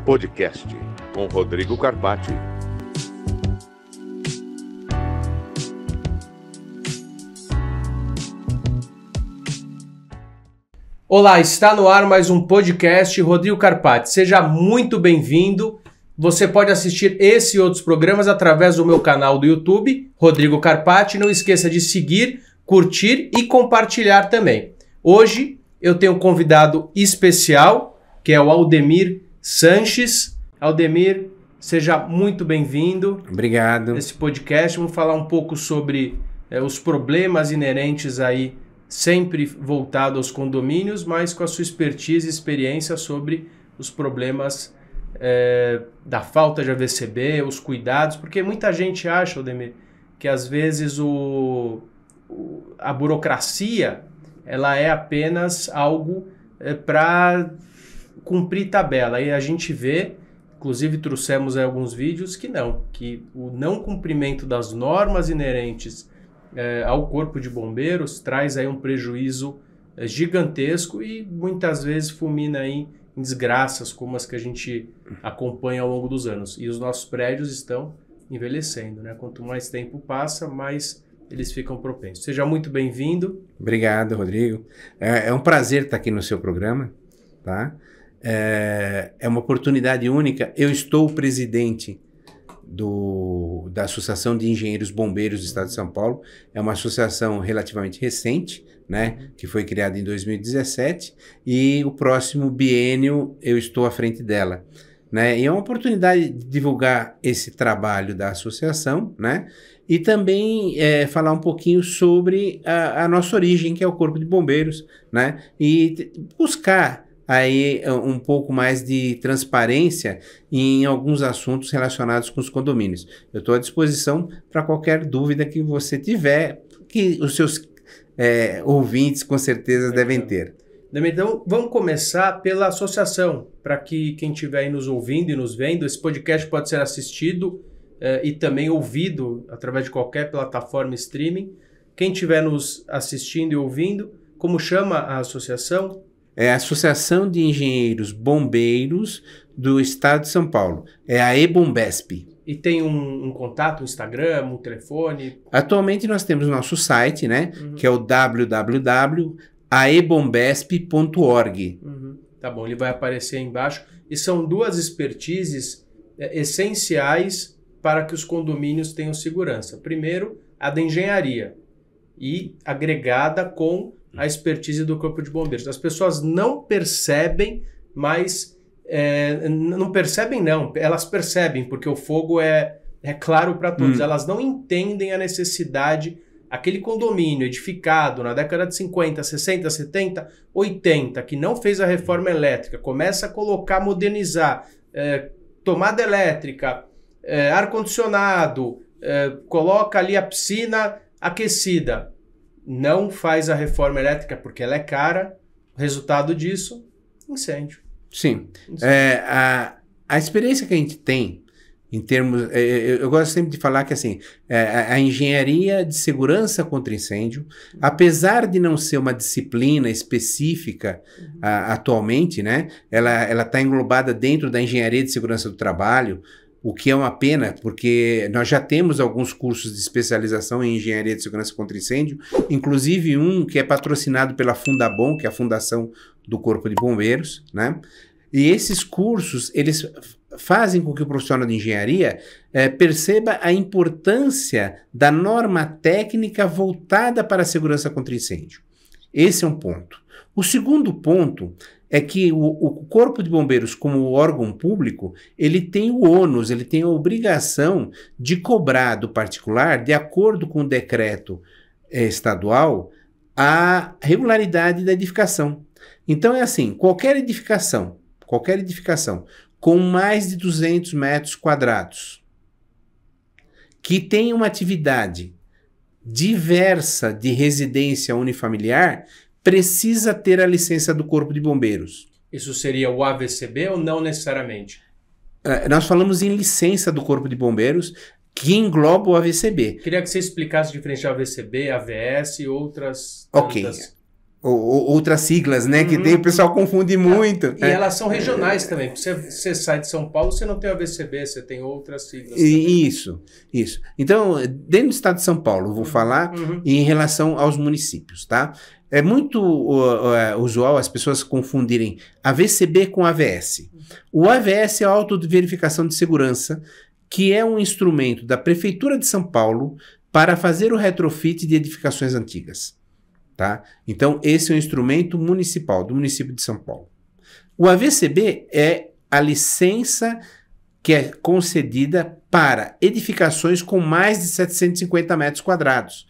Podcast com Rodrigo Carpati. Olá, está no ar mais um podcast Rodrigo Carpati. Seja muito bem-vindo. Você pode assistir esse e outros programas através do meu canal do YouTube, Rodrigo Carpati. Não esqueça de seguir, curtir e compartilhar também. Hoje eu tenho um convidado especial, que é o Aldemir Sanches. Aldemir, seja muito bem-vindo. Obrigado. Nesse podcast vamos falar um pouco sobre os problemas inerentes aí, sempre voltado aos condomínios, mas com a sua expertise e experiência sobre os problemas da falta de AVCB, os cuidados, porque muita gente acha, Aldemir, que às vezes a burocracia ela é apenas algo para cumprir tabela. E a gente vê, inclusive trouxemos aí alguns vídeos, que o não cumprimento das normas inerentes ao Corpo de Bombeiros traz aí um prejuízo gigantesco e muitas vezes fulmina aí em desgraças como as que a gente acompanha ao longo dos anos. E os nossos prédios estão envelhecendo, né? Quanto mais tempo passa, mais eles ficam propensos. Seja muito bem-vindo. Obrigado, Rodrigo. É um prazer estar aqui no seu programa, tá? É uma oportunidade única. Eu estou presidente da Associação de Engenheiros Bombeiros do Estado de São Paulo. É uma associação relativamente recente, né, que foi criada em 2017, e o próximo biênio eu estou à frente dela, né? E é uma oportunidade de divulgar esse trabalho da associação, né? E também falar um pouquinho sobre a nossa origem, que é o Corpo de Bombeiros, né? E buscar aí um pouco mais de transparência em alguns assuntos relacionados com os condomínios. Eu estou à disposição para qualquer dúvida que você tiver, que os seus ouvintes com certeza devem ter. Então, vamos começar pela associação, para que quem estiver aí nos ouvindo e nos vendo, esse podcast pode ser assistido e também ouvido através de qualquer plataforma streaming. Quem estiver nos assistindo e ouvindo, como chama a associação? É a Associação de Engenheiros Bombeiros do Estado de São Paulo. É a EBOMBESP. E tem um contato, um Instagram, um telefone? Atualmente nós temos o nosso site, né? Que é o www.aebombesp.org. Tá bom, ele vai aparecer aí embaixo. E são duas expertises essenciais para que os condomínios tenham segurança. Primeiro, a da engenharia, e agregada com a expertise do Corpo de Bombeiros. As pessoas não percebem, mas não percebem não, elas percebem, porque o fogo é claro para todos. Elas não entendem a necessidade, aquele condomínio edificado na década de 50, 60, 70, 80, que não fez a reforma elétrica, começa a colocar, modernizar, tomada elétrica, ar-condicionado, coloca ali a piscina aquecida, não faz a reforma elétrica porque ela é cara, resultado disso, incêndio. Sim. A experiência que a gente tem em termos... eu gosto sempre de falar que assim, a engenharia de segurança contra incêndio, apesar de não ser uma disciplina específica atualmente, né, ela está englobada dentro da engenharia de segurança do trabalho, o que é uma pena, porque nós já temos alguns cursos de especialização em engenharia de segurança contra incêndio, inclusive um que é patrocinado pela Fundabom, que é a Fundação do Corpo de Bombeiros, né? E esses cursos, eles fazem com que o profissional de engenharia perceba a importância da norma técnica voltada para a segurança contra incêndio. Esse é um ponto. O segundo ponto é que o Corpo de Bombeiros, como órgão público, ele tem o ônus, ele tem a obrigação de cobrar do particular, de acordo com o decreto estadual, a regularidade da edificação. Então é assim, qualquer edificação com mais de 200 metros quadrados, que tem uma atividade diversa de residência unifamiliar, precisa ter a licença do Corpo de Bombeiros. Isso seria o AVCB ou não necessariamente? Nós falamos em licença do Corpo de Bombeiros, que engloba o AVCB. Queria que você explicasse diferenciar AVCB, AVS e outras Ok. tantas. outras siglas, né? Que tem, o pessoal confunde muito. E elas são regionais também. Você sai de São Paulo, você não tem o AVCB, você tem outras siglas também. Isso. Então, dentro do estado de São Paulo, eu vou falar em relação aos municípios, tá? É muito usual as pessoas confundirem AVCB com AVS. O AVS é a autoverificação de segurança, que é um instrumento da Prefeitura de São Paulo para fazer o retrofit de edificações antigas. Tá? Então, esse é um instrumento municipal, do município de São Paulo. O AVCB é a licença que é concedida para edificações com mais de 750 metros quadrados.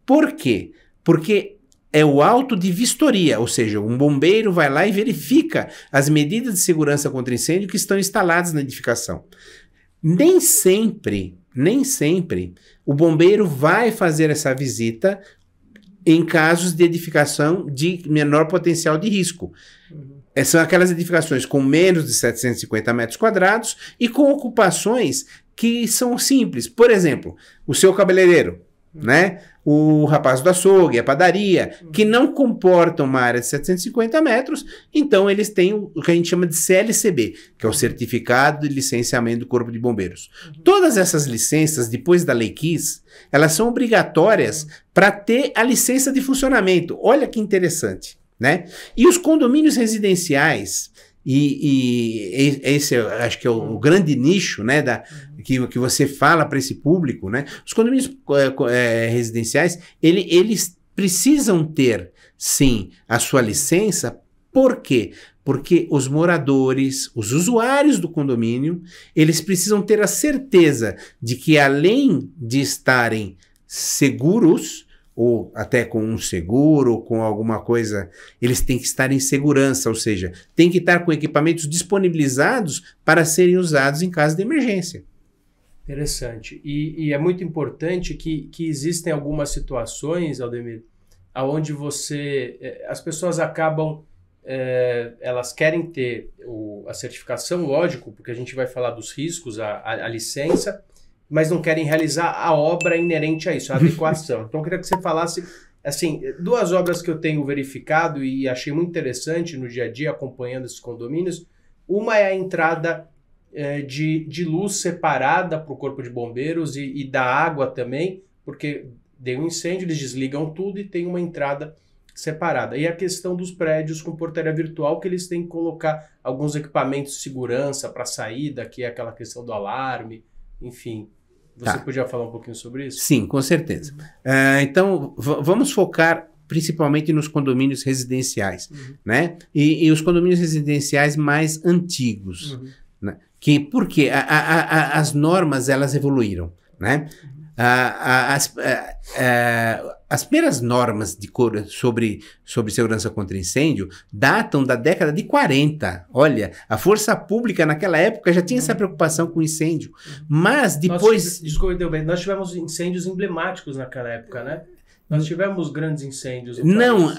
Por quê? Porque é o auto de vistoria, ou seja, um bombeiro vai lá e verifica as medidas de segurança contra incêndio que estão instaladas na edificação. Nem sempre o bombeiro vai fazer essa visita em casos de edificação de menor potencial de risco. São aquelas edificações com menos de 750 metros quadrados e com ocupações que são simples. Por exemplo, o seu cabeleireiro, né? O rapaz do açougue, a padaria, que não comportam uma área de 750 metros, então eles têm o que a gente chama de CLCB, que é o Certificado de Licenciamento do Corpo de Bombeiros. Todas essas licenças, depois da Lei KISS, elas são obrigatórias para ter a licença de funcionamento. Olha que interessante, né? E os condomínios residenciais, e esse acho que é o grande nicho, né, que você fala para esse público, né? Os condomínios residenciais, eles precisam ter, sim, a sua licença. Por quê? Porque os moradores, os usuários do condomínio, eles precisam ter a certeza de que, além de estarem seguros, ou até com um seguro, ou com alguma coisa, eles têm que estar em segurança, ou seja, têm que estar com equipamentos disponibilizados para serem usados em caso de emergência. Interessante. E é muito importante que existem algumas situações, Aldemir, onde as pessoas acabam, elas querem ter a certificação, lógico, porque a gente vai falar dos riscos, a licença, mas não querem realizar a obra inerente a isso, a adequação. Então, eu queria que você falasse, assim, duas obras que eu tenho verificado e achei muito interessante no dia a dia, acompanhando esses condomínios. Uma é a entrada de luz separada para o Corpo de Bombeiros e da água também, porque deu um incêndio, eles desligam tudo e tem uma entrada separada. E a questão dos prédios com portaria virtual, que eles têm que colocar alguns equipamentos de segurança para saída, que é aquela questão do alarme, enfim. Você podia falar um pouquinho sobre isso? Sim, com certeza. Então, vamos focar principalmente nos condomínios residenciais, né? E os condomínios residenciais mais antigos, né? Porque as normas, elas evoluíram, né? As primeiras normas sobre segurança contra incêndio datam da década de 40. Olha, a força pública naquela época já tinha essa preocupação com incêndio. Mas depois... Nós tivemos incêndios emblemáticos naquela época, né? Nós tivemos grandes incêndios. Não,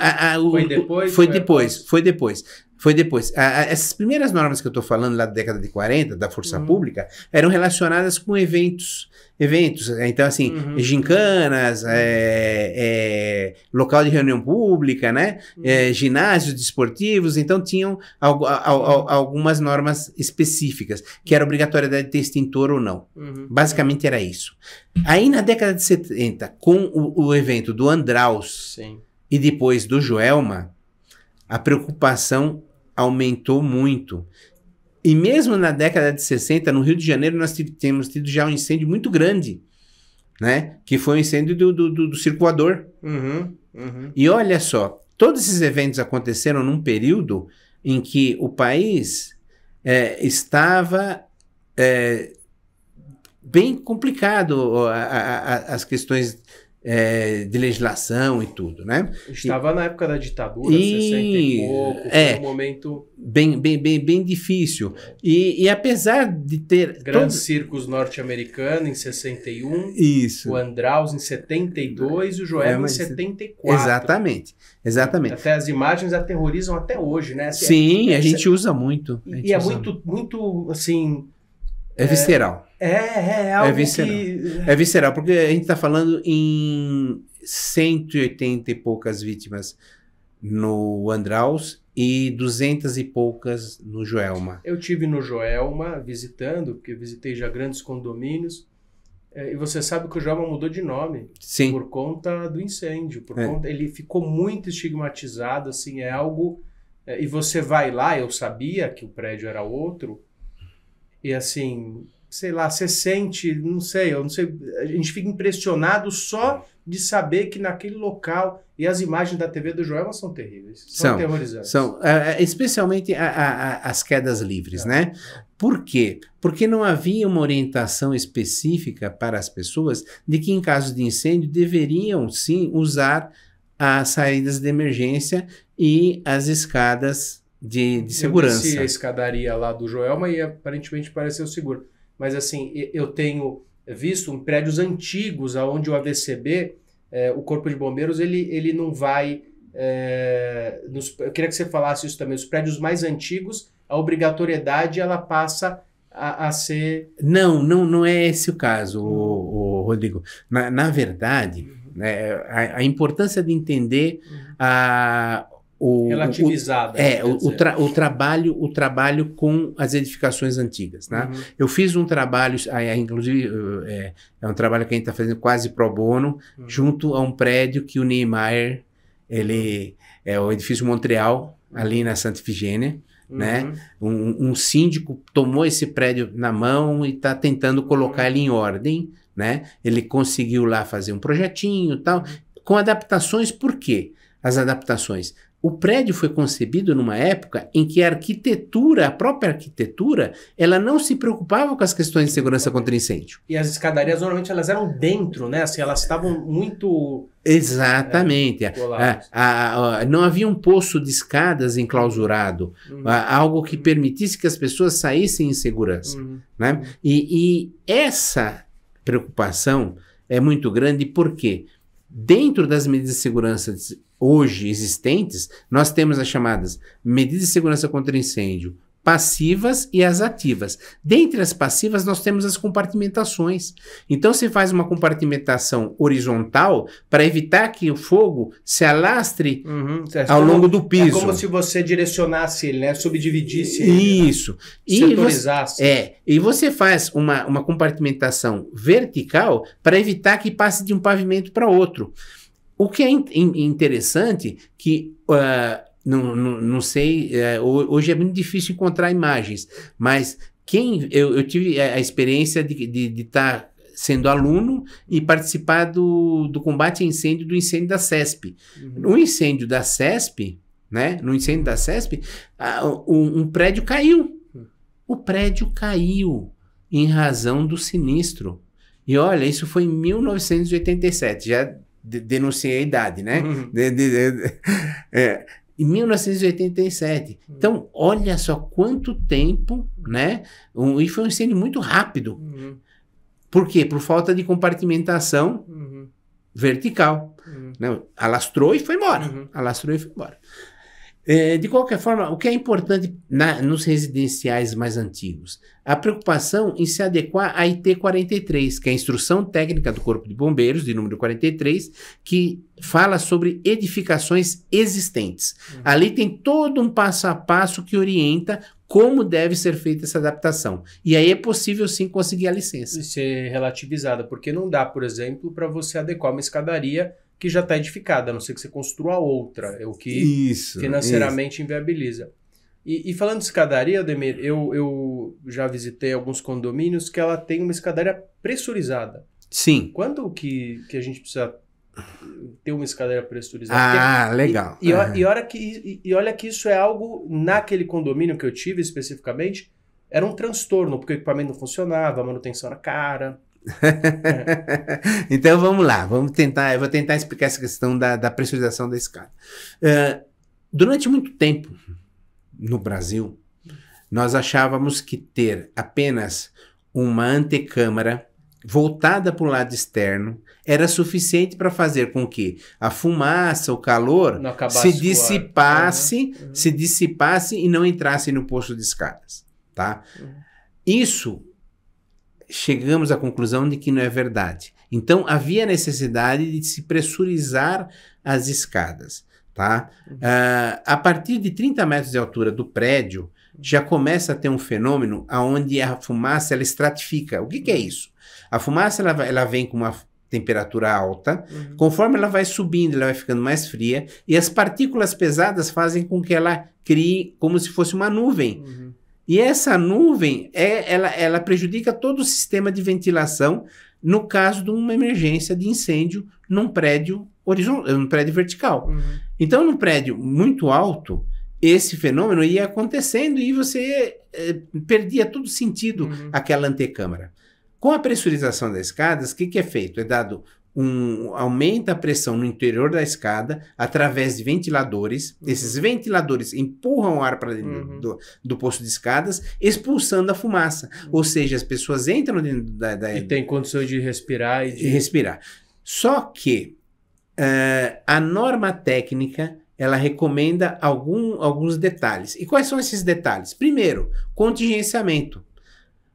Foi depois? Foi depois. Essas primeiras normas que eu estou falando lá da década de 40, da força pública, eram relacionadas com eventos. Então, assim, gincanas, local de reunião pública, né? Ginásios desportivos. Então, tinham algumas normas específicas, que era obrigatoriedade de ter extintor ou não. Basicamente era isso. Aí, na década de 70, com o evento do Andraus e depois do Joelma, a preocupação aumentou muito. E mesmo na década de 60, no Rio de Janeiro, nós temos tido já um incêndio muito grande, né? Que foi o incêndio do circulador. E olha só, todos esses eventos aconteceram num período em que o país estava bem complicado, as questões de legislação e tudo, né? Estava na época da ditadura, 60 e pouco, foi um momento... Bem difícil. E apesar de ter... Grandes circos norte-americanos em 61, isso. O Andraus em 72 e o Joelma em 74. Exatamente. Até as imagens aterrorizam até hoje, né? Sim, a gente usa muito. E é muito, assim... É visceral. É algo É visceral, porque a gente está falando em 180 e poucas vítimas no Andraus e 200 e poucas no Joelma. Eu tive no Joelma visitando, porque eu visitei já grandes condomínios, e você sabe que o Joelma mudou de nome. Sim. Por conta do incêndio. Ele ficou muito estigmatizado, assim, é algo... e você vai lá, eu sabia que o prédio era outro, e assim, sei lá, você sente, eu não sei, a gente fica impressionado só de saber que naquele local, e as imagens da TV do Joelma são terríveis, são aterrorizantes. São, especialmente as quedas livres, né? Por quê? Porque não havia uma orientação específica para as pessoas de que em caso de incêndio deveriam sim usar as saídas de emergência e as escadas de segurança. Eu desci a escadaria lá do Joelma e aparentemente pareceu seguro. Mas assim, eu tenho visto em prédios antigos, onde o AVCB, o Corpo de Bombeiros, ele não vai... eu queria que você falasse isso também. Os prédios mais antigos, a obrigatoriedade ela passa a ser... Não é esse o caso, Rodrigo. Na verdade, a importância de entender relativizada. O trabalho com as edificações antigas. Né? Eu fiz um trabalho, inclusive é um trabalho que a gente está fazendo quase pro bono, junto a um prédio que o Niemeyer, ele é o edifício Montreal, ali na Santa Ifigênia. Né? Um síndico tomou esse prédio na mão e está tentando colocar ele em ordem. Né? Ele conseguiu lá fazer um projetinho e tal, com adaptações. Por quê? As adaptações. O prédio foi concebido numa época em que a própria arquitetura, ela não se preocupava com as questões de segurança contra incêndio. E as escadarias, normalmente, elas eram dentro, né? Assim, elas estavam muito... Exatamente. Não havia um poço de escadas enclausurado, algo que permitisse que as pessoas saíssem em segurança. Né? E essa preocupação é muito grande porque dentro das medidas de segurança hoje existentes, nós temos as chamadas medidas de segurança contra incêndio passivas e as ativas. Dentre as passivas, nós temos as compartimentações. Então, se faz uma compartimentação horizontal para evitar que o fogo se alastre ao longo do piso. É como se você direcionasse ele, né? Subdividisse ele. Isso. Setorizasse. E você faz uma compartimentação vertical para evitar que passe de um pavimento para outro. O que é interessante que... Não sei, hoje é muito difícil encontrar imagens, mas eu tive a experiência de estar sendo aluno e participar do combate a incêndio do incêndio da CESP. No incêndio da CESP, né? No incêndio da CESP, um prédio caiu. O prédio caiu em razão do sinistro. E olha, isso foi em 1987, já denunciei a idade, né? Em 1987. Então, olha só quanto tempo, né? E foi um incêndio muito rápido. Por quê? Por falta de compartimentação vertical. Né? Alastrou e foi embora. Alastrou e foi embora. De qualquer forma, o que é importante nos residenciais mais antigos? A preocupação em se adequar à IT 43, que é a Instrução Técnica do Corpo de Bombeiros, de número 43, que fala sobre edificações existentes. Ali tem todo um passo a passo que orienta como deve ser feita essa adaptação. E aí é possível, sim, conseguir a licença. E ser relativizada, porque não dá, por exemplo, para você adequar uma escadaria que já está edificada, a não ser que você construa outra. É o que financeiramente inviabiliza. E falando de escadaria, Ademir, eu já visitei alguns condomínios que ela tem uma escadaria pressurizada. Sim. Quando que a gente precisa ter uma escadaria pressurizada? Legal. E olha que isso é algo, naquele condomínio que eu tive especificamente, era um transtorno, porque o equipamento não funcionava, a manutenção era cara. Então vamos lá, eu vou tentar explicar essa questão da pressurização da escada. Durante muito tempo no Brasil, nós achávamos que ter apenas uma antecâmara voltada para o lado externo era suficiente para fazer com que a fumaça, o calor se dissipasse e não entrasse no poço de escadas, tá? Isso chegamos à conclusão de que não é verdade. Então havia necessidade de se pressurizar as escadas. tá? A partir de 30 metros de altura do prédio, já começa a ter um fenômeno onde a fumaça ela estratifica. O que que é isso? A fumaça ela vem com uma temperatura alta, conforme ela vai subindo, ela vai ficando mais fria, e as partículas pesadas fazem com que ela crie como se fosse uma nuvem. E essa nuvem, ela prejudica todo o sistema de ventilação no caso de uma emergência de incêndio num prédio num prédio vertical. Então, num prédio muito alto, esse fenômeno ia acontecendo e você perdia todo sentido aquela antecâmara. Com a pressurização das escadas, o que é feito? É dado aumenta a pressão no interior da escada através de ventiladores. Esses ventiladores empurram o ar para dentro do posto de escadas, expulsando a fumaça. Ou seja, as pessoas entram dentro E tem condições de respirar e respirar. Só que a norma técnica ela recomenda alguns detalhes. E quais são esses detalhes? Primeiro, contingenciamento.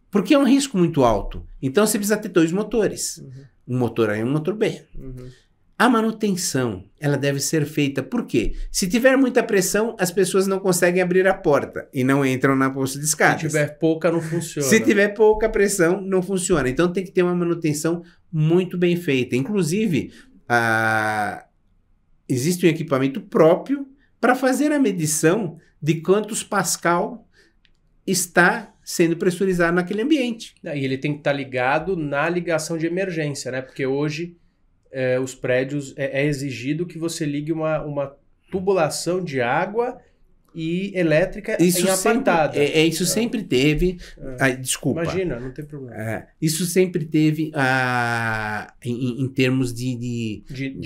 Porque é um risco muito alto. Então, você precisa ter 2 motores. Um motor A e um motor B. A manutenção, ela deve ser feita. Por quê? Se tiver muita pressão, as pessoas não conseguem abrir a porta e não entram na posto de escadas. Se tiver pouca, não funciona. Se tiver pouca pressão, não funciona. Então, tem que ter uma manutenção muito bem feita. Inclusive, existe um equipamento próprio para fazer a medição de quantos pascal está sendo pressurizado naquele ambiente. E ele tem que estar ligado na ligação de emergência, né? Porque hoje os prédios é exigido que você ligue uma tubulação de água e elétrica em apartada. Isso sempre teve... desculpa. Imagina, não tem problema. Isso sempre teve em termos de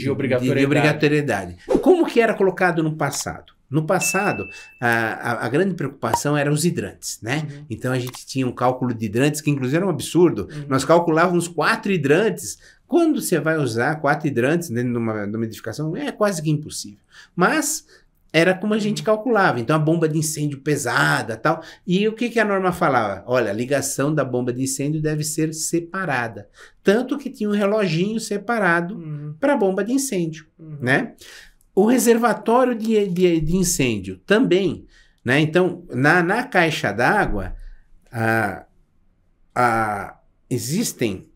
obrigatoriedade. Como que era colocado no passado? No passado, a grande preocupação era os hidrantes, né? Então, a gente tinha um cálculo de hidrantes, que inclusive era um absurdo. Nós calculávamos 4 hidrantes. Quando você vai usar 4 hidrantes dentro de uma edificação, é quase que impossível. Mas era como a gente calculava. Então, a bomba de incêndio pesada e tal. E o que a norma falava? Olha, a ligação da bomba de incêndio deve ser separada. Tanto que tinha um reloginho separado para a bomba de incêndio, né? O reservatório de incêndio também, né? Então, na caixa d'água, existem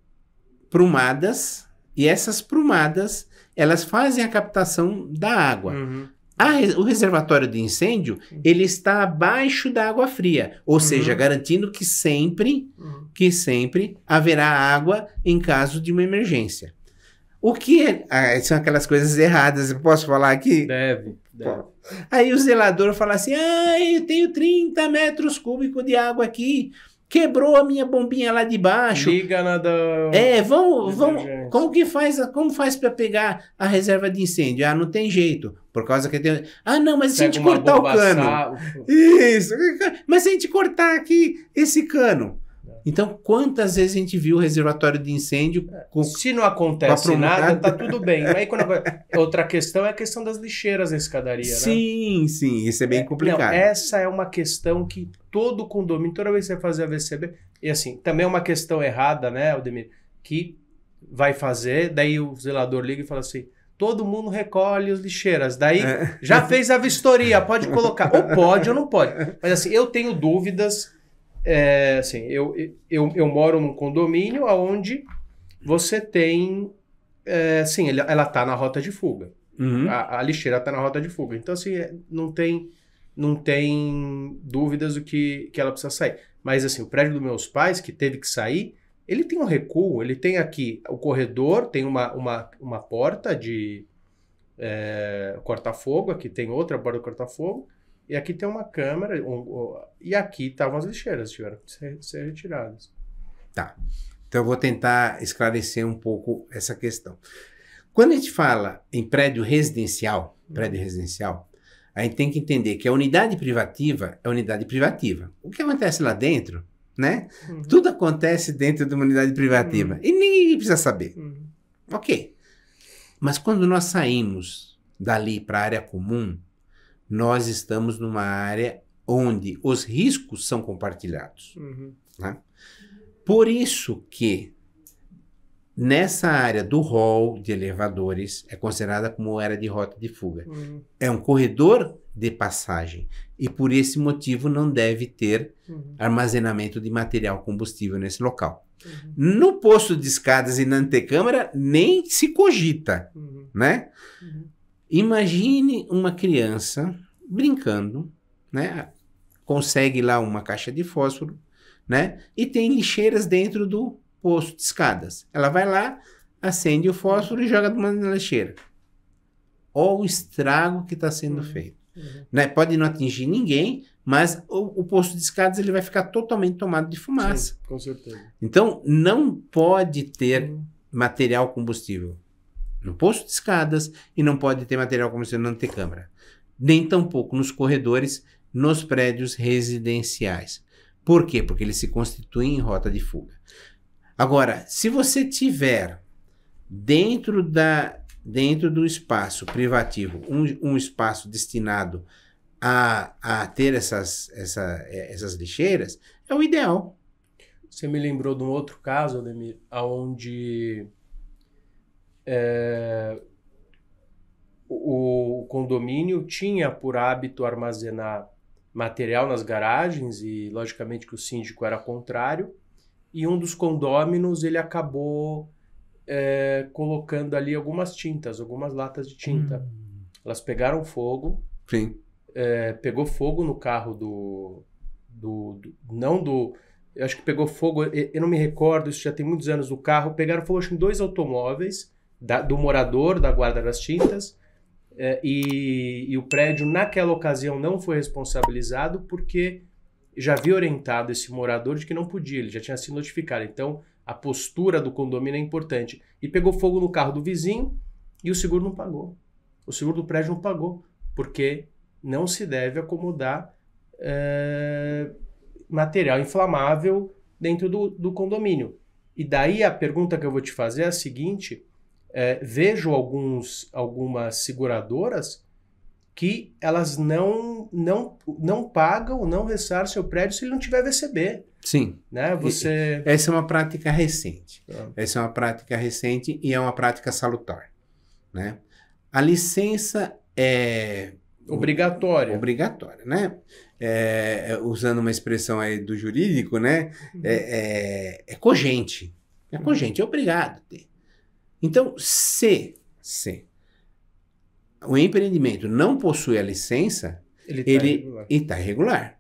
prumadas, e essas prumadas, elas fazem a captação da água. O reservatório de incêndio, ele está abaixo da água fria, ou seja, garantindo que sempre haverá água em caso de uma emergência. O que são aquelas coisas erradas, eu posso falar aqui? Deve. Aí o zelador fala assim, eu tenho 30 metros cúbicos de água aqui, quebrou a minha bombinha lá de baixo. Liga na da... Como faz para pegar a reserva de incêndio? Não tem jeito, por causa que tem... não, mas se a gente cortar o cano... Isso, mas se a gente cortar aqui esse cano... Então, quantas vezes a gente viu o reservatório de incêndio... Se não acontece nada, tá tudo bem. Aí, outra questão é a questão das lixeiras na escadaria, sim, né? Sim, isso é bem complicado. Não, essa é uma questão que todo condomínio, toda vez que você fazer a VCB... E assim, também é uma questão errada, né, Aldemir? Que vai fazer, daí o zelador liga e fala assim... Todo mundo recolhe as lixeiras. Daí, já fez a vistoria, pode colocar. Ou pode ou não pode. Mas assim, eu tenho dúvidas... assim, eu moro num condomínio onde você tem sim, ela tá na rota de fuga. A lixeira tá na rota de fuga, então assim, não tem dúvidas do que ela precisa sair, mas assim, o prédio dos meus pais que teve que sair, ele tem um recuo, ele tem aqui o corredor, tem uma porta de corta-fogo, aqui tem outra porta de corta-fogo. E aqui tem uma câmera, e aqui estavam as lixeiras, tiveram que ser retiradas. Tá. Então eu vou tentar esclarecer um pouco essa questão. Quando a gente fala em prédio residencial, a gente tem que entender que a unidade privativa é unidade privativa. O que acontece lá dentro, né? Tudo acontece dentro de uma unidade privativa. E ninguém precisa saber. Ok. Mas quando nós saímos dali para a área comum, nós estamos numa área onde os riscos são compartilhados. Né? Por isso que nessa área do hall de elevadores, é considerada como área de rota de fuga. É um corredor de passagem e por esse motivo não deve ter armazenamento de material combustível nesse local. No posto de escadas e na antecâmara nem se cogita, né? Imagine uma criança brincando, né? Consegue lá uma caixa de fósforo, né? E tem lixeiras dentro do posto de escadas. Ela vai lá, acende o fósforo e joga na lixeira. Olha o estrago que está sendo feito. Né? Pode não atingir ninguém, mas o posto de escadas ele vai ficar totalmente tomado de fumaça. Sim, com certeza. Então, não pode ter material combustível no posto de escadas e não pode ter material combustível na antecâmara. Nem tampouco nos corredores, nos prédios residenciais. Por quê? Porque eles se constituem em rota de fuga. Agora, se você tiver dentro do espaço privativo um espaço destinado a ter essas lixeiras, é o ideal. Você me lembrou de um outro caso, Ademir, onde o condomínio tinha por hábito armazenar material nas garagens e, logicamente, que o síndico era contrário, e um dos condôminos ele acabou colocando ali algumas tintas, algumas latas de tinta. Elas pegaram fogo. Sim. Pegou fogo no carro eu acho que pegou fogo, eu não me recordo, isso já tem muitos anos, do carro. Pegaram fogo, acho, em 2 automóveis do morador, da guarda das tintas, e o prédio naquela ocasião não foi responsabilizado porque já havia orientado esse morador de que não podia, ele já tinha sido notificado. Então a postura do condomínio é importante. E pegou fogo no carro do vizinho e o seguro não pagou. O seguro do prédio não pagou, porque não se deve acomodar material inflamável dentro do condomínio. E daí a pergunta que eu vou te fazer é a seguinte: vejo algumas seguradoras que elas não pagam, não ressarcem o prédio se ele não tiver VCB. Sim. Né? Essa é uma prática recente. Essa é uma prática recente e é uma prática salutar. Né? A licença é obrigatória. Obrigatória, né? Usando uma expressão aí do jurídico, né? É cogente. É cogente, é obrigado a ter. Então, se o empreendimento não possui a licença, ele está irregular.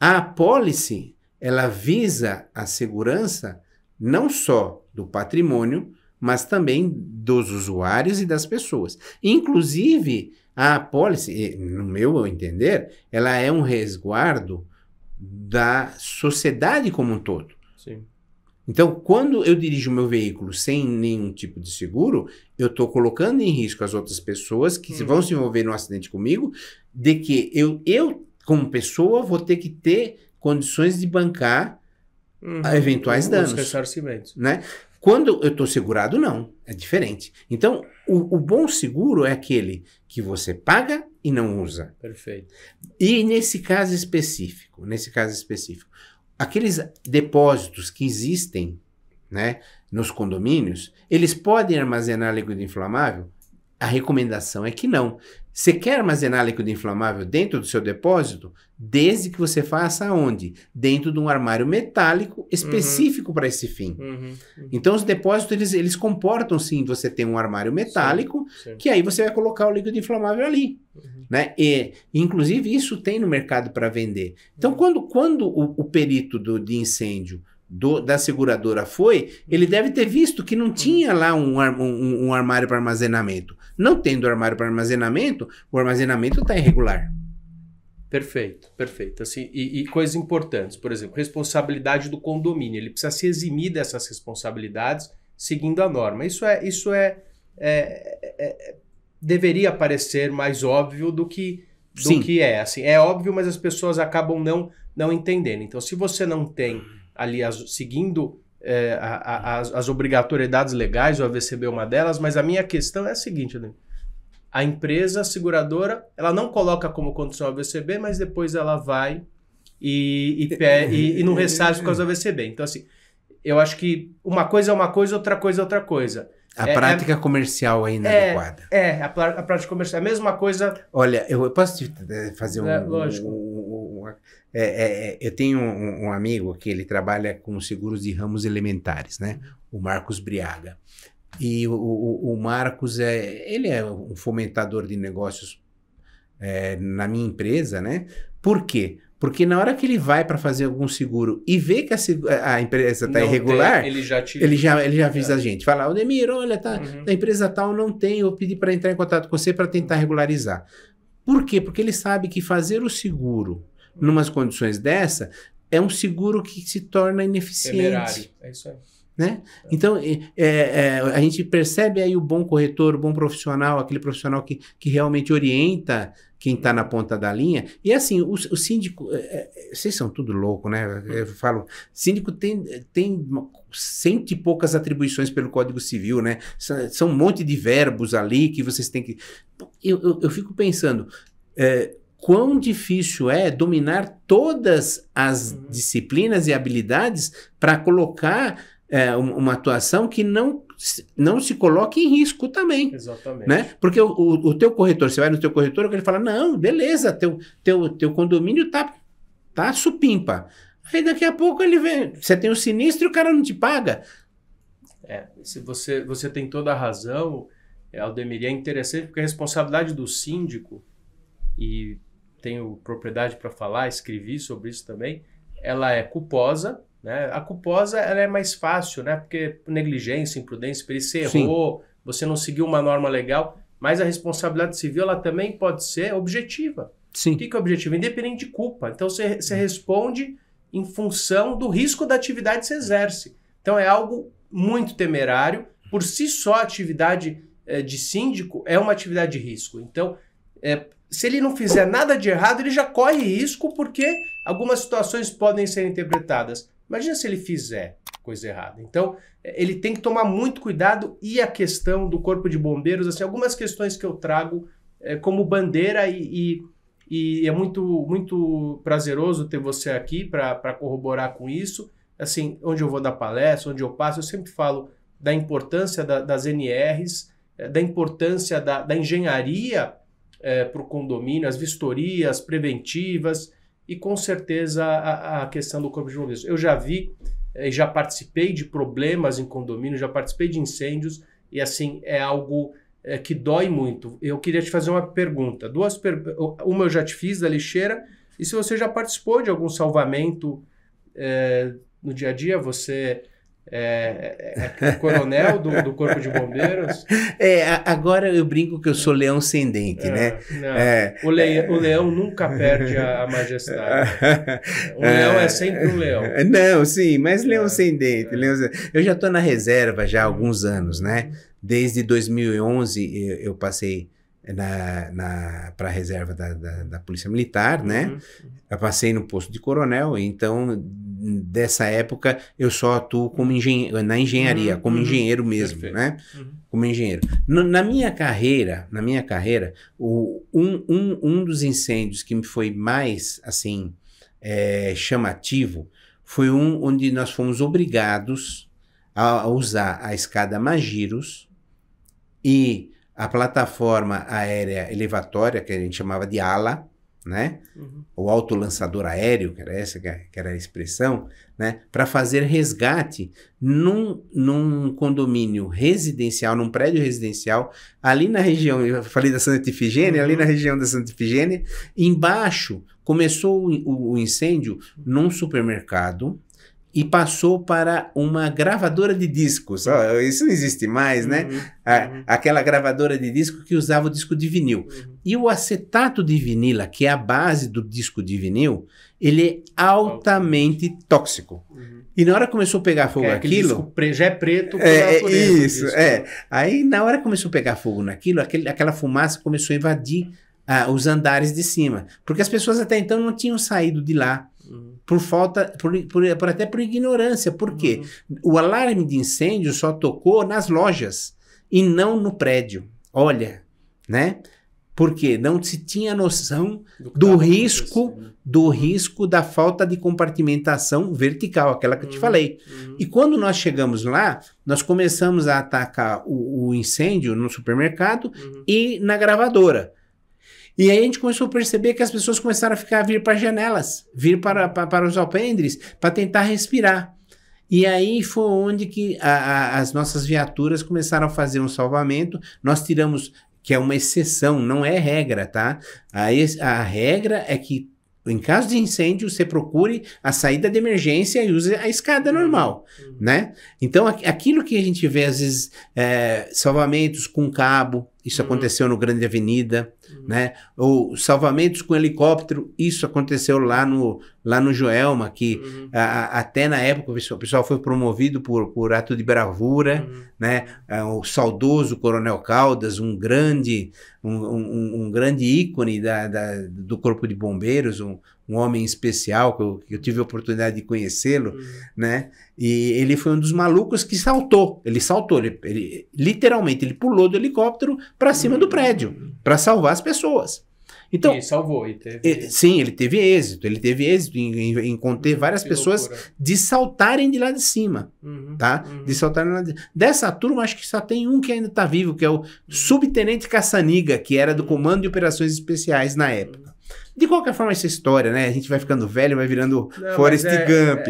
A apólice, ela visa a segurança não só do patrimônio, mas também dos usuários e das pessoas. Inclusive, a apólice, no meu entender, ela é um resguardo da sociedade como um todo. Sim. Então, quando eu dirijo meu veículo sem nenhum tipo de seguro, eu estou colocando em risco as outras pessoas que vão se envolver num acidente comigo, de que eu como pessoa, vou ter que ter condições de bancar eventuais danos. Os ressarcimentos. Né? Quando eu estou segurado, não. É diferente. Então, o bom seguro é aquele que você paga e não usa. Perfeito. E nesse caso específico, aqueles depósitos que existem, né, nos condomínios, eles podem armazenar líquido inflamável? A recomendação é que não. Você quer armazenar líquido inflamável dentro do seu depósito? Desde que você faça aonde? Dentro de um armário metálico específico para esse fim. Então, os depósitos, eles comportam, sim, você tem um armário metálico, sim. Que aí você vai colocar o líquido inflamável ali. Né? E, inclusive, isso tem no mercado para vender. Então, quando o perito de incêndio da seguradora foi, ele deve ter visto que não tinha lá um armário para armazenamento. Não tendo armário para armazenamento, o armazenamento está irregular. Perfeito, perfeito. Assim, e coisas importantes, por exemplo, responsabilidade do condomínio. Ele precisa se eximir dessas responsabilidades seguindo a norma. Isso deveria parecer mais óbvio do que é. Assim, é óbvio, mas as pessoas acabam não entendendo. Então, se você não tem ali seguindo as obrigatoriedades legais, o AVCB é uma delas, mas a minha questão é a seguinte, né? A empresa, a seguradora, ela não coloca como condição a AVCB, mas depois ela vai e não ressarce por causa do AVCB. Então, assim, eu acho que uma coisa é uma coisa, outra coisa é outra coisa. A prática comercial é inadequada. A prática comercial é a mesma coisa. Olha, eu posso te fazer lógico. Eu tenho um amigo que ele trabalha com seguros de ramos elementares, né? O Marcos Briaga. E o Marcos, ele é um fomentador de negócios na minha empresa, né? Por quê? Porque na hora que ele vai para fazer algum seguro e vê que a empresa está irregular, ele já avisa a gente. Fala, Aldemir, olha, a empresa tal não tem, eu pedi para entrar em contato com você para tentar regularizar. Por quê? Porque ele sabe que fazer o seguro numas condições dessa é um seguro que se torna ineficiente. Temerário, é isso aí. Né? Então, a gente percebe aí o bom corretor, o bom profissional, aquele profissional que realmente orienta quem está na ponta da linha. E assim, o síndico, vocês são tudo louco, né? Eu falo, síndico tem 100 e poucas atribuições pelo Código Civil, né? São um monte de verbos ali que vocês têm que... Eu fico pensando... quão difícil é dominar todas as disciplinas e habilidades para colocar uma atuação que não se coloque em risco também. Exatamente. Né? Porque o teu corretor, você vai no teu corretor, ele fala, não, beleza, teu condomínio tá supimpa. Aí daqui a pouco ele vem, você tem um sinistro e o cara não te paga. Se você tem toda a razão, Aldemir, é interessante porque a responsabilidade do síndico, e tenho propriedade para falar, escrevi sobre isso também, ela é culposa, né? A culposa ela é mais fácil, né? Porque negligência, imprudência, você errou, você não seguiu uma norma legal, mas a responsabilidade civil ela também pode ser objetiva. Sim. O que é objetiva? Independente de culpa. Então você responde em função do risco da atividade que você exerce. Então é algo muito temerário. Por si só, a atividade de síndico é uma atividade de risco. Então, se ele não fizer nada de errado, ele já corre risco porque algumas situações podem ser interpretadas. Imagina se ele fizer coisa errada. Então, ele tem que tomar muito cuidado. E a questão do Corpo de Bombeiros, assim, algumas questões que eu trago como bandeira e é muito, muito prazeroso ter você aqui para corroborar com isso. Assim, onde eu vou dar palestra, onde eu passo, eu sempre falo da importância das NRs, da importância da engenharia para o condomínio, as vistorias preventivas e, com certeza, a questão do Corpo de Bombeiros. Eu já vi, já participei de problemas em condomínio, já participei de incêndios e, assim, é algo que dói muito. Eu queria te fazer uma pergunta. Uma eu já te fiz da lixeira e se você já participou de algum salvamento no dia a dia, você... coronel do Corpo de Bombeiros. Agora eu brinco que eu sou leão ascendente, né? Não, o leão nunca perde a majestade. O leão é sempre um leão. Não, sim, mas leão ascendente. Eu já estou na reserva já há alguns anos, né? Desde 2011 eu passei para a reserva da Polícia Militar, né? Eu passei no posto de coronel, então dessa época eu só atuo como na engenharia, como engenheiro mesmo, perfeito, né? Como engenheiro. Na minha carreira, um dos incêndios que me foi mais assim chamativo foi onde nós fomos obrigados a usar a escada Magiros e a plataforma aérea elevatória, que a gente chamava de ala, né? O autolançador aéreo, que era essa que era a expressão, né? Para fazer resgate num condomínio residencial, num prédio residencial, ali na região, eu falei da Santa Ifigênia, ali na região da Santa Ifigênia, embaixo começou o incêndio num supermercado, e passou para uma gravadora de discos. Isso não existe mais, né? Aquela gravadora de disco que usava o disco de vinil. E o acetato de vinila, que é a base do disco de vinil, ele é altamente tóxico. E na hora que começou a pegar fogo aquilo... já é preto por natureza. Isso, Aí na hora que começou a pegar fogo naquilo, aquela fumaça começou a invadir os andares de cima. Porque as pessoas até então não tinham saído de lá. Até por ignorância. Por quê? O alarme de incêndio só tocou nas lojas e não no prédio. Olha, né? Porque não se tinha noção Do do que risco, tava do risco da falta de compartimentação vertical, aquela que eu te falei. E quando nós chegamos lá, nós começamos a atacar o incêndio no supermercado e na gravadora. E aí a gente começou a perceber que as pessoas começaram a vir para as janelas, vir para os alpendres, para tentar respirar. E aí foi onde que as nossas viaturas começaram a fazer um salvamento. Nós tiramos, que é uma exceção, não é regra, tá? A regra é que, em caso de incêndio, você procure a saída de emergência e use a escada normal, né? Então, aquilo que a gente vê, às vezes, salvamentos com cabo, isso aconteceu no Grande Avenida, né? Ou salvamentos com helicóptero, isso aconteceu lá no Joelma, que até na época o pessoal foi promovido por ato de bravura, né? O saudoso Coronel Caldas, um grande ícone do Corpo de Bombeiros, um homem especial, que eu tive a oportunidade de conhecê-lo, né? E ele foi um dos malucos que saltou. Ele literalmente, ele pulou do helicóptero para cima do prédio, para salvar as pessoas. Então, e salvou, sim, ele teve êxito em conter várias pessoas de saltarem de lá de cima, tá? De saltarem lá de... Dessa turma, acho que só tem um que ainda está vivo, que é o Subtenente Caçaniga, que era do Comando de Operações Especiais na época. De qualquer forma, essa história, né? A gente vai ficando velho, vai virando Forrest Gump.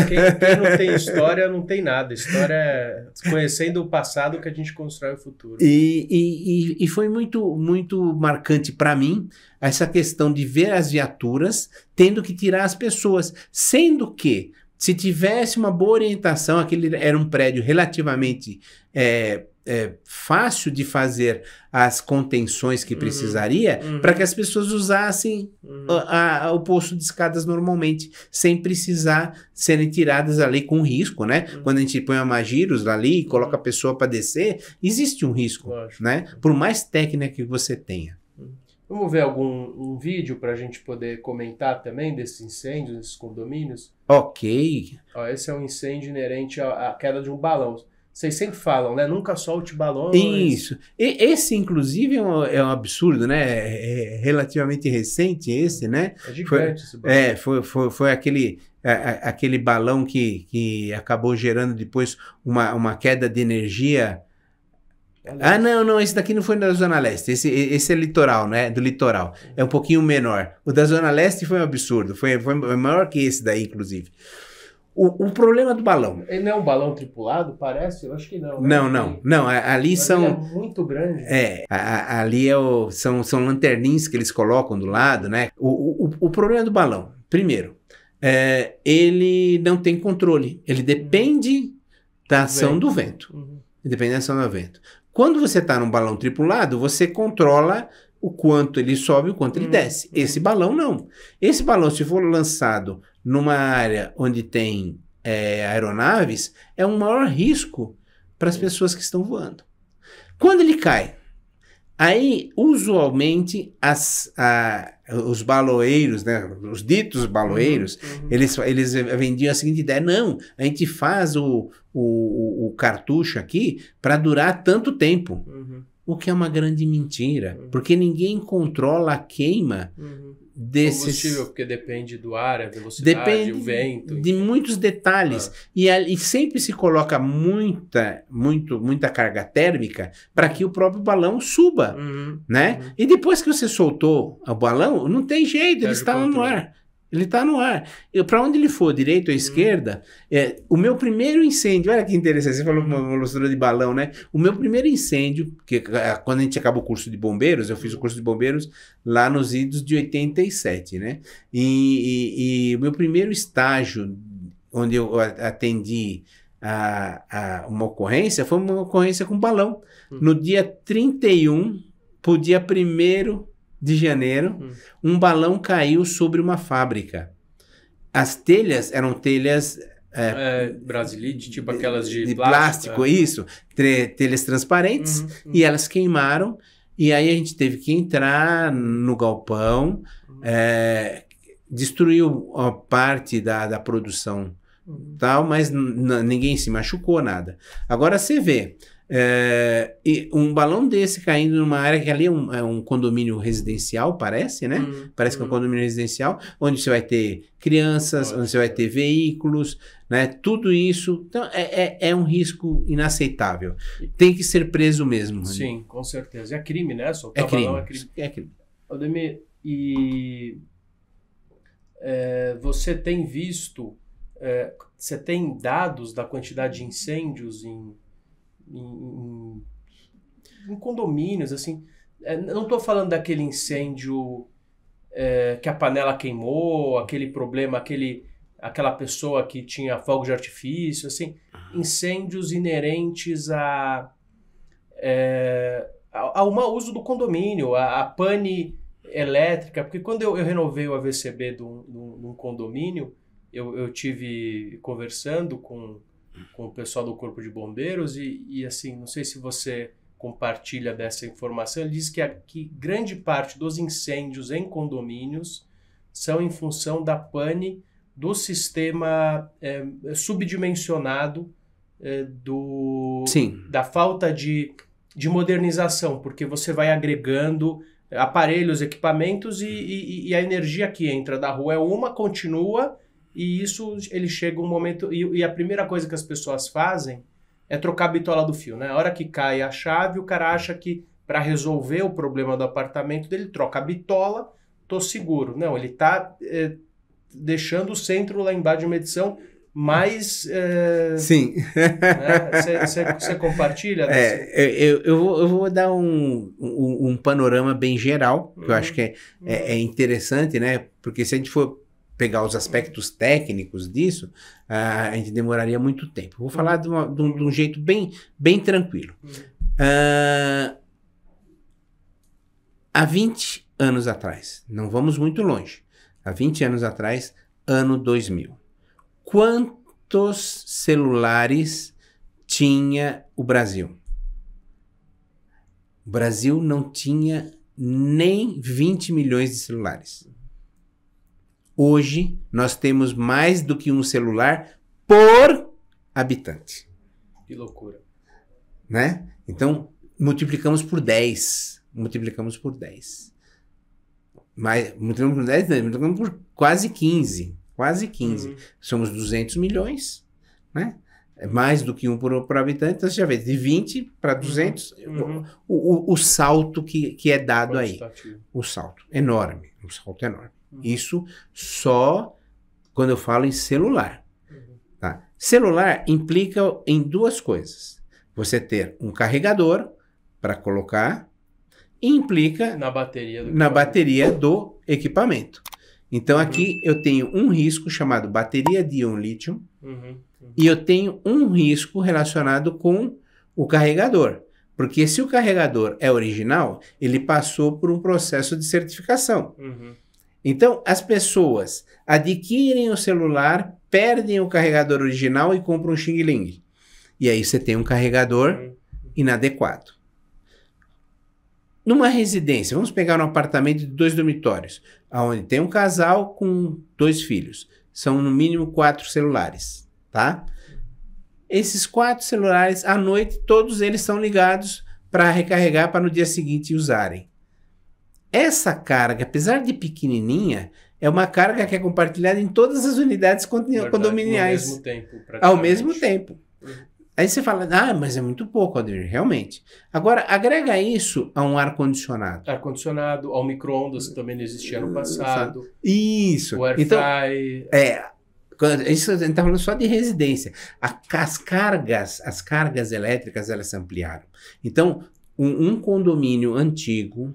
Quem não tem história, não tem nada. História é conhecendo o passado que a gente constrói o futuro. E foi muito, muito marcante para mim essa questão de ver as viaturas tendo que tirar as pessoas. Sendo que, se tivesse uma boa orientação, aquele era um prédio relativamente... fácil de fazer as contenções que precisaria para que as pessoas usassem o posto de escadas normalmente, sem precisar serem tiradas ali com risco, né? Quando a gente põe a Magiros ali e coloca a pessoa para descer, existe um risco, né? Por mais técnica que você tenha. Vamos ver um vídeo para a gente poder comentar também desses incêndios, desses condomínios? Ok. Ó, esse é um incêndio inerente à queda de um balão. Vocês sempre falam, né? Nunca solte balões. Isso. Esse, inclusive, é um absurdo, né? É relativamente recente esse, né? É gigante esse balão. Foi aquele balão que acabou gerando depois uma queda de energia. Não, esse daqui não foi da Zona Leste. Esse é litoral, né? Do litoral. É um pouquinho menor. O da Zona Leste foi um absurdo. Foi maior que esse daí, inclusive. O problema do balão... Ele não é um balão tripulado, parece? Eu acho que não. Né? Não. Ali são... Ele é muito grande. Ali são lanterninhas que eles colocam do lado, né? O problema do balão, primeiro, ele não tem controle. Ele depende da ação do vento. Depende da ação do vento. Quando você está num balão tripulado, você controla o quanto ele sobe e o quanto ele desce. Esse balão não. Esse balão, se for lançado numa área onde tem aeronaves, é um maior risco para as pessoas que estão voando. Quando ele cai, aí usualmente os baloeiros, né, os ditos baloeiros, eles vendiam a seguinte ideia: não, a gente faz o cartucho aqui para durar tanto tempo. O que é uma grande mentira, porque ninguém controla a queima desses... Combustível, porque depende do ar, a velocidade, o vento. De muitos detalhes. E sempre se coloca muita carga térmica para que o próprio balão suba, né? E depois que você soltou o balão, não tem jeito, ele está no ar. Ele está no ar. Para onde ele for, direita ou esquerda, o meu primeiro incêndio, olha que interessante, você falou uma lustura de balão, né? O meu primeiro incêndio, quando a gente acaba o curso de bombeiros, eu fiz o curso de bombeiros lá nos idos de 87, né? E o meu primeiro estágio, onde eu atendi uma ocorrência, foi uma ocorrência com balão. No dia 31 para o dia 1º de janeiro, um balão caiu sobre uma fábrica. As telhas eram telhas... Brasilite, tipo aquelas de plástico, isso. Telhas transparentes, e elas queimaram, e aí a gente teve que entrar no galpão, destruiu a parte da produção, tal, mas ninguém se machucou, nada. Agora você vê, E um balão desse caindo numa área que ali é um condomínio residencial, parece, né? Parece que é um condomínio residencial, onde você vai ter crianças, onde você vai ter veículos, né? Tudo isso. Então, é um risco inaceitável. Tem que ser preso mesmo. Sim, com certeza. É crime, né? É crime. Balão é crime. É crime. Aldemir, e você tem visto, você tem dados da quantidade de incêndios em condomínios, assim? Não estou falando daquele incêndio que a panela queimou, aquele problema, aquela pessoa que tinha fogo de artifício, assim, incêndios inerentes ao mau uso do condomínio, a pane elétrica, porque quando eu renovei o AVCB de um condomínio, eu tive conversando com o pessoal do Corpo de Bombeiros e assim, não sei se você compartilha dessa informação, ele diz que grande parte dos incêndios em condomínios são em função da pane do sistema subdimensionado da falta de modernização, porque você vai agregando aparelhos, equipamentos e a energia que entra da rua continua, e isso ele chega um momento e a primeira coisa que as pessoas fazem é trocar a bitola do fio, né? A hora que cai a chave, o cara acha que para resolver o problema do apartamento dele, troca a bitola, tô seguro. Não, ele tá deixando o centro lá embaixo de medição mais... Sim. Né? Você compartilha? Eu vou dar um panorama bem geral, que eu acho que é interessante, né? Porque se a gente for pegar os aspectos técnicos disso, a gente demoraria muito tempo. Vou falar de um jeito bem tranquilo. Há 20 anos atrás, não vamos muito longe, há 20 anos atrás, ano 2000, quantos celulares tinha o Brasil? O Brasil não tinha nem 20 milhões de celulares. Hoje, nós temos mais do que um celular por habitante. Que loucura. Né? Então, multiplicamos por 10. Multiplicamos por 10. Mas, multiplicamos por 10, não, multiplicamos por quase 15. Quase 15. Somos 200 milhões, né? É mais do que um por habitante. Então, você já vê, de 20 para 200, o salto que é dado aí. O salto enorme. Um salto enorme. Isso só quando eu falo em celular. Tá? Celular implica em duas coisas. Você ter um carregador para colocar e implica na bateria do equipamento. Então aqui eu tenho um risco chamado bateria de íon lítio e eu tenho um risco relacionado com o carregador. Porque se o carregador é original, ele passou por um processo de certificação. Então, as pessoas adquirem o celular, perdem o carregador original e compram um xing-ling. E aí você tem um carregador inadequado. Numa residência, vamos pegar um apartamento de 2 dormitórios, onde tem um casal com 2 filhos. São no mínimo 4 celulares, tá? Esses 4 celulares, à noite, todos eles são ligados para recarregar para no dia seguinte usarem. Essa carga, apesar de pequenininha, é uma carga que é compartilhada em todas as unidades condominiais. Ao mesmo tempo. Aí você fala, mas é muito pouco, Aldemir, realmente. Agora, agrega isso a um ar-condicionado. Ar-condicionado, ao micro-ondas, que também não existia no passado. Isso. O air-fry. A gente está falando só de residência. As cargas elétricas, elas se ampliaram. Então, um condomínio antigo,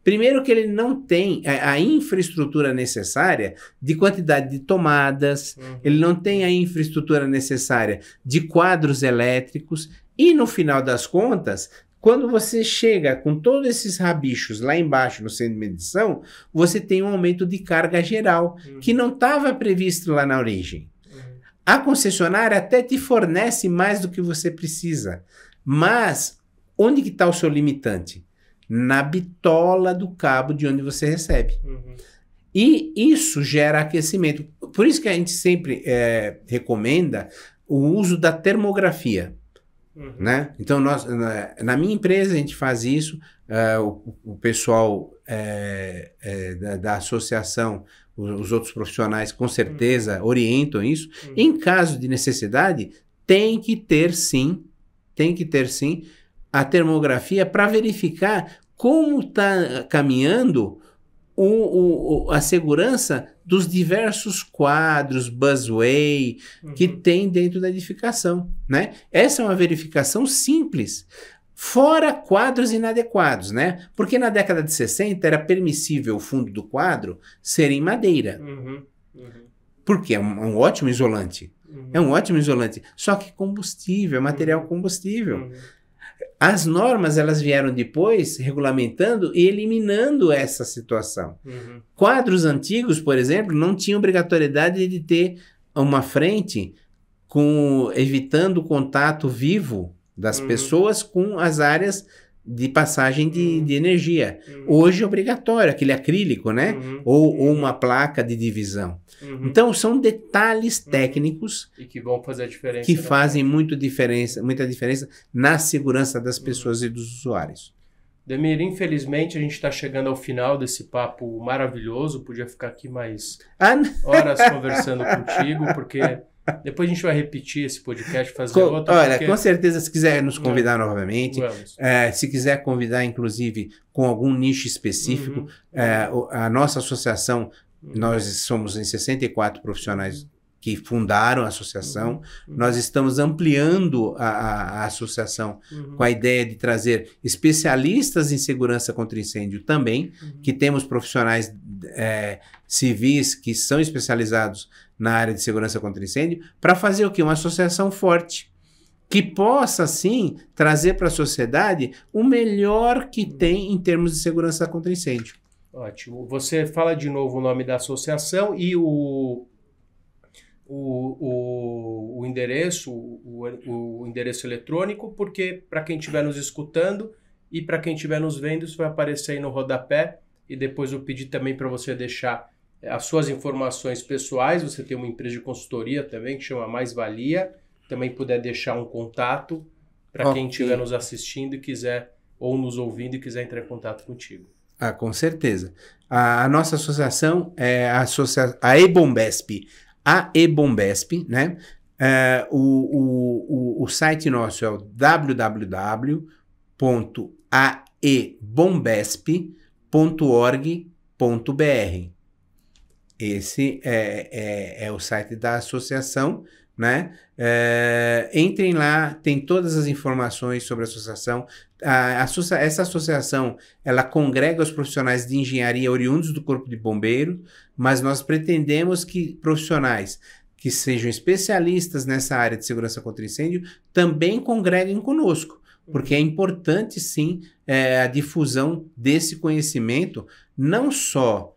primeiro que ele não tem a infraestrutura necessária de quantidade de tomadas, ele não tem a infraestrutura necessária de quadros elétricos, e no final das contas, quando você chega com todos esses rabichos lá embaixo no centro de medição, você tem um aumento de carga geral, que não estava previsto lá na origem. A concessionária até te fornece mais do que você precisa, mas onde que está o seu limitante? Na bitola do cabo de onde você recebe. E isso gera aquecimento. Por isso que a gente sempre recomenda o uso da termografia. né? Então, na minha empresa, a gente faz isso, o pessoal da associação, os outros profissionais, com certeza, orientam isso. Em caso de necessidade, tem que ter sim, a termografia para verificar como está caminhando a segurança dos diversos quadros, busway, que tem dentro da edificação, né? Essa é uma verificação simples, fora quadros inadequados, né? Porque na década de 60 era permissível o fundo do quadro ser em madeira. Porque é um ótimo isolante. É um ótimo isolante. Só que combustível, material combustível. As normas, elas vieram depois regulamentando e eliminando essa situação. Quadros antigos, por exemplo, não tinham obrigatoriedade de ter uma frente evitando o contato vivo das pessoas com as áreas de passagem de energia. Hoje é obrigatório, aquele acrílico, né? Ou uma placa de divisão. Então, são detalhes técnicos e que vão fazer a diferença, que fazem muita diferença na segurança das pessoas e dos usuários. Demir, infelizmente a gente está chegando ao final desse papo maravilhoso. Podia ficar aqui mais horas conversando contigo, porque depois a gente vai repetir esse podcast, fazer outro. Olha, com certeza, se quiser nos convidar novamente, se quiser convidar, inclusive, com algum nicho específico, a nossa associação, nós somos em 64 profissionais que fundaram a associação. Nós estamos ampliando a associação com a ideia de trazer especialistas em segurança contra incêndio também, que temos profissionais civis que são especializados na área de segurança contra incêndio, para fazer o quê? Uma associação forte, que possa, sim, trazer para a sociedade o melhor que tem em termos de segurança contra incêndio. Ótimo. Você fala de novo o nome da associação e o endereço, o endereço eletrônico, porque para quem estiver nos escutando e para quem estiver nos vendo, isso vai aparecer aí no rodapé, e depois eu pedi também para você deixar as suas informações pessoais. Você tem uma empresa de consultoria também que chama Mais Valia, também puder deixar um contato para quem estiver nos assistindo e quiser, ou nos ouvindo e quiser entrar em contato contigo. Com certeza. A nossa associação é a EBOMBESP. A EBOMBESP, né? O site nosso é o www.aebombesp.org.br. Esse é o site da associação, né? Entrem lá, tem todas as informações sobre a associação. Essa associação, ela congrega os profissionais de engenharia oriundos do Corpo de Bombeiro, mas nós pretendemos que profissionais que sejam especialistas nessa área de segurança contra incêndio também congreguem conosco, porque é importante, sim, a difusão desse conhecimento, não só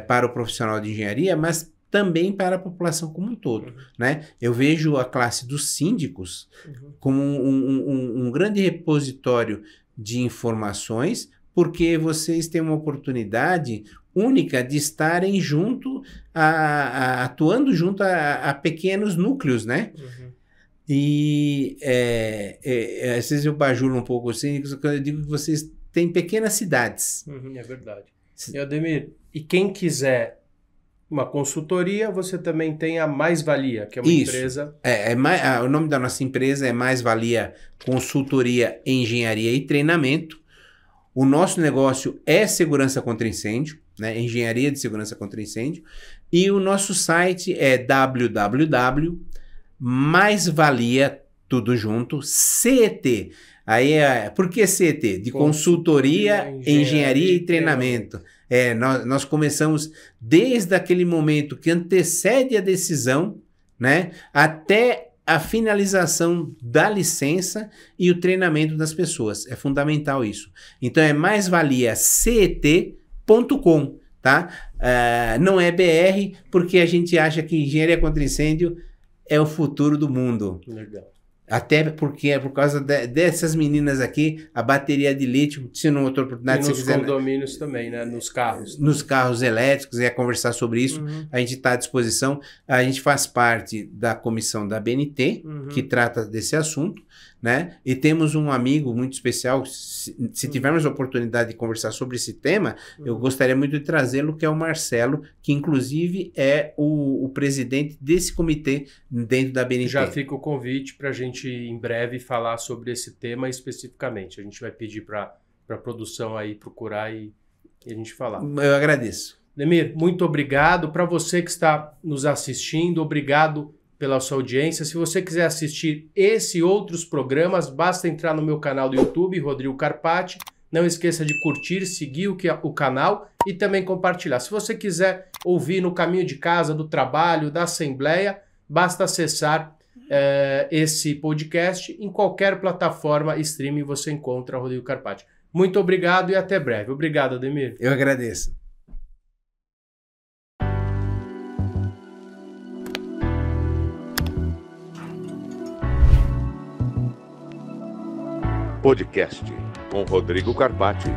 para o profissional de engenharia, mas também para a população como um todo, né? Eu vejo a classe dos síndicos como um grande repositório de informações, porque vocês têm uma oportunidade única de estarem atuando junto a pequenos núcleos, né? E às vezes eu bajulo um pouco assim, quando eu digo que vocês têm pequenas cidades. É verdade. E Ademir, e quem quiser uma consultoria, você também tem a Mais Valia, que é uma empresa... O nome da nossa empresa é Mais Valia Consultoria, Engenharia e Treinamento. O nosso negócio é segurança contra incêndio, né? Engenharia de segurança contra incêndio. E o nosso site é www.maisvalia, tudo junto, CET. Aí por que CET? De Consultoria, Engenharia e Treinamento. Nós começamos desde aquele momento que antecede a decisão, né, até a finalização da licença e o treinamento das pessoas. É fundamental isso. Então é maisvaliacet.com, tá? Não é BR, porque a gente acha que engenharia contra incêndio é o futuro do mundo. Legal. Até porque é por causa dessas meninas aqui, a bateria de lítio, se não outra oportunidade... E nos condomínios também, né? Nos carros. Nos carros elétricos, conversar sobre isso, a gente está à disposição. A gente faz parte da comissão da BNT, que trata desse assunto, né? E temos um amigo muito especial, se tivermos a oportunidade de conversar sobre esse tema, eu gostaria muito de trazê-lo, que é o Marcelo, que inclusive é o presidente desse comitê dentro da BNT. Já fica o convite para a gente, em breve, falar sobre esse tema especificamente. A gente vai pedir para a produção aí procurar e a gente falar. Eu agradeço. Demir, muito obrigado. Para você que está nos assistindo, obrigado pela sua audiência. Se você quiser assistir esse e outros programas, basta entrar no meu canal do YouTube, Rodrigo Carpati. Não esqueça de curtir, seguir o canal e também compartilhar. Se você quiser ouvir no caminho de casa, do trabalho, da assembleia, basta acessar esse podcast. Em qualquer plataforma streaming você encontra Rodrigo Carpati. Muito obrigado e até breve. Obrigado, Ademir. Eu agradeço. Podcast com Rodrigo Carpati.